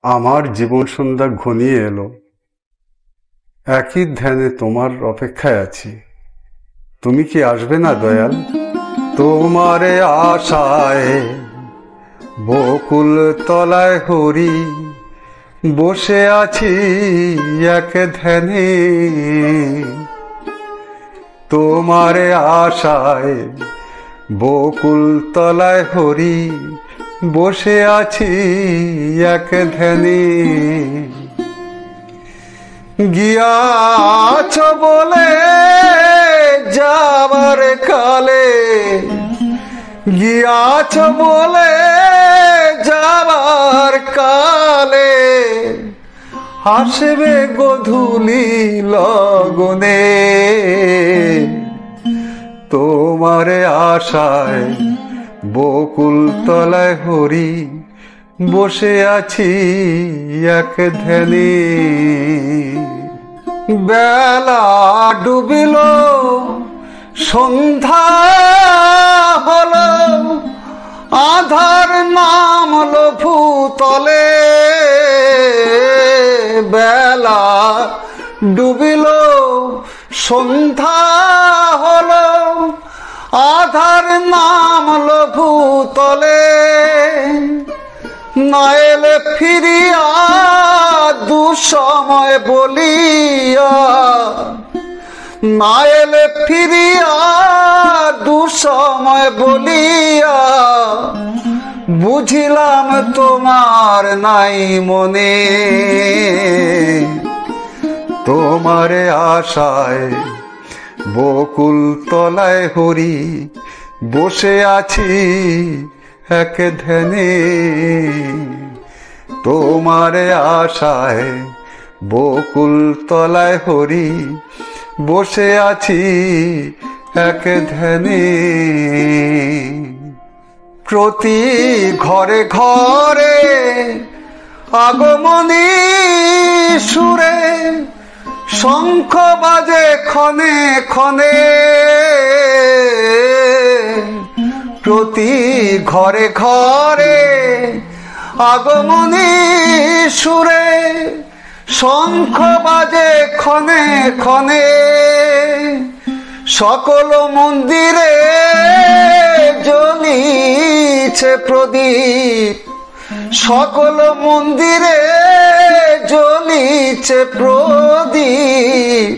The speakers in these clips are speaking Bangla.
আমার জীবন সন্ধ্যা ঘনিয়ে এলো। একই ধ্যানে তোমার অপেক্ষায় আছি। তুমি কি আসবে না দয়াল? তোমারে আশায় বকুল তলায় হরি বসে আছি এক ধ্যানে। তোমারে আশায় বকুল তলায় হরি বসে আছি এক ধ্যানে। গিয়াছ বলে যাবার কালে, গিয়াছ বলে যাবার কালে, আসবে গধূলি লগনে। তোমারে আশায় বকুল তলায় হরি বসে আছি এক ধ্যানে। বেলা ডুবিল, সন্ধ্যা হলো, আধার নামলো ভূতলে। বেলা ডুবিল, সন্ধ্যা হলো, আধার নামলো ভূতলে। না এলে ফিরিয়া দুসময় বলিয়া, না এলে ফিরিয়া দুসময় বলিয়া, বুঝিলাম তোমার নাই মনে। তোমারে আশায় বকুল তলায় হরি বসে আছি এক ধ্যানে। তোমারে আশায় বকুল তলায় হরি বসে আছি এক ধ্যানে। প্রতি ঘরে ঘরে আগমনী সুরে, শঙ্খ বাজে ক্ষণে ক্ষণে। প্রতি ঘরে ঘরে আগমনী সুরে, শঙ্খ বাজে ক্ষণে ক্ষণে। সকল মন্দিরে জ্বলিছে প্রদীপ, সকল মন্দিরে জ্বলিছে প্রদীপ।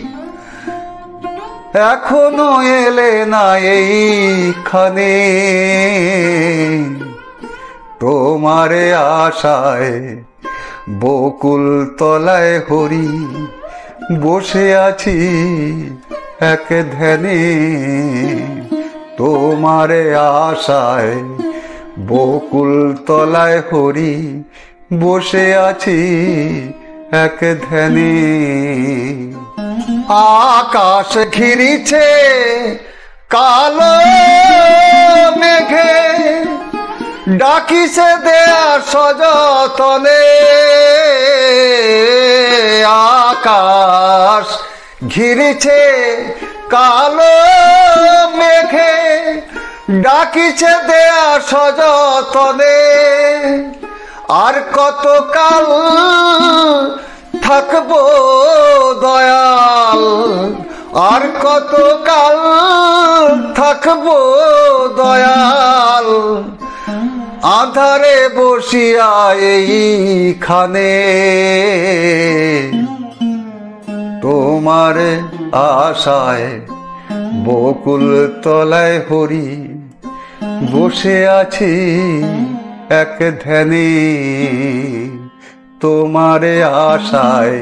এখনো এলে না এইখানে। তোমারে আশায় বকুল তলায় হরি বসে আছি এক ধ্যানে। তোমারে আশায় বকুল তলায় হরি বসে আছি এক ধ্যানে। আকাশ ঘিরিছে কালো মেঘে, ডাকিছে দেয়া সযতনে। আকাশ ঘিরিছে কালো মেঘে, ডাকিছে দেয়া সযতনে। আর কত কাল থাকবো দয়াল, আর কত কাল থাকবো দয়াল, আধারে বসিয়া এইখানে। তোমার আশায় বকুল তলায় হরি বসে আছি এক ধ্যানে। তোমারে আশায়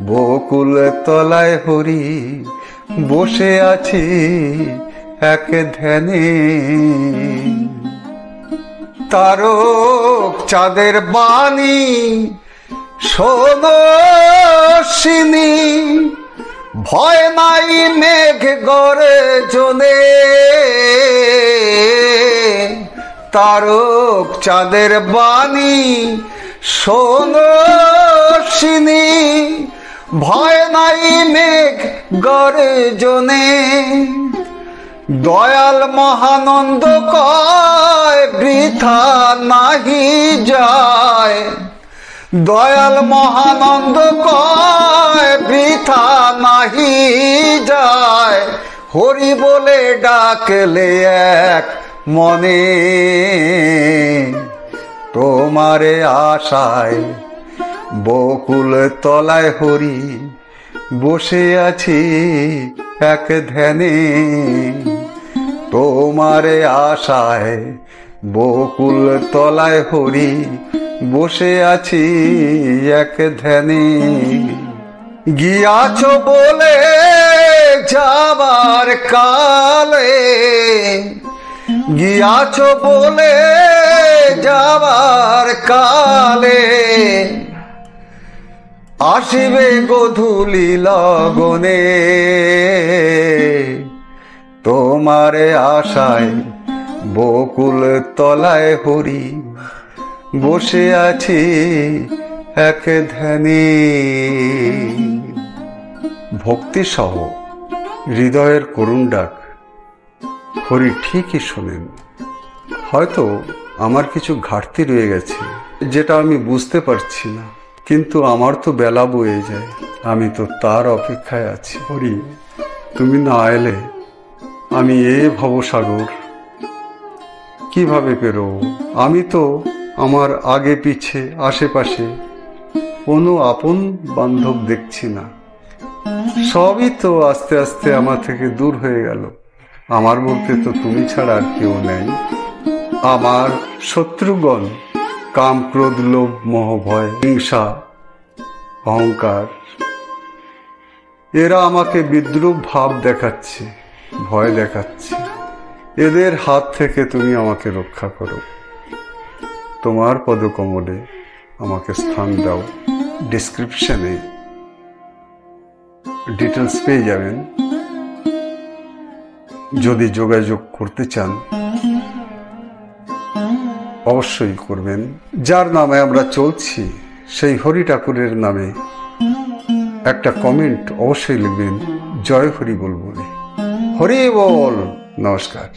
বকুল তলায় হরি বসে আছি এক ধ্যানে। তারক চাঁদের বাণী শোনো শিনি, ভয় নাই মেঘ গর্জনে। তারক চাঁদের বাণী শোনো শিনি, ভয় নাই মেঘ গর্জনে। দয়াল মহানন্দ কয় বৃথা নাহি যায়, দয়াল মহানন্দ কয় বৃথা নাহি যায়, হরি বলে ডাকলে এক মনে, তোমারে আশায় বকুল তলায় হরি বসে আছি এক ধ্যানে, তোমারে আশায় বকুল তলায় হরি বসে আছি এক ধ্যানে। গিয়াছ বলে যাবার কালে, গিয়াছ বলে যাবার কালে, আসিবে গোধূলি লগনে, তোমারে আশায় বকুল তলায় হরি বসে আছি এক ধ্যানে। ভক্তি সহ হৃদয়ের করুণ ডাক হরি ঠিকই শোনেন। হয়তো আমার কিছু ঘাটতি রয়ে গেছে যেটা আমি বুঝতে পারছি না, কিন্তু আমার তো বেলা বয়ে যায়, আমি তো তার অপেক্ষায় আছি। হরি তুমি না এলে আমি এ ভবসাগর কিভাবে পেরোবো? আমি তো আমার আগে পিছে আশেপাশে কোনো আপন বান্ধব দেখছি না, সবই তো আস্তে আস্তে আমার থেকে দূর হয়ে গেল। আমার মধ্যে তো তুমি ছাড়া আর কেউ নেই। আমার শত্রুগণ কাম ক্রোধ লোভ মোহ ভয় হিংসা অহংকার, এরা আমাকে বিদ্রূপ ভাব দেখাচ্ছে, ভয় দেখাচ্ছে। এদের হাত থেকে তুমি আমাকে রক্ষা করো, তোমার পদকমলে আমাকে স্থান দাও। ডেসক্রিপশনে ডিটেলস পেয়ে যাবেন। যদি যোগাযোগ করতে চান অবশ্যই করবেন। যার নামে আমরা চলছি সেই হরি ঠাকুরের নামে একটা কমেন্ট অবশ্যই লিখবেন, জয় হরি বল বলে। হরি বল। নমস্কার।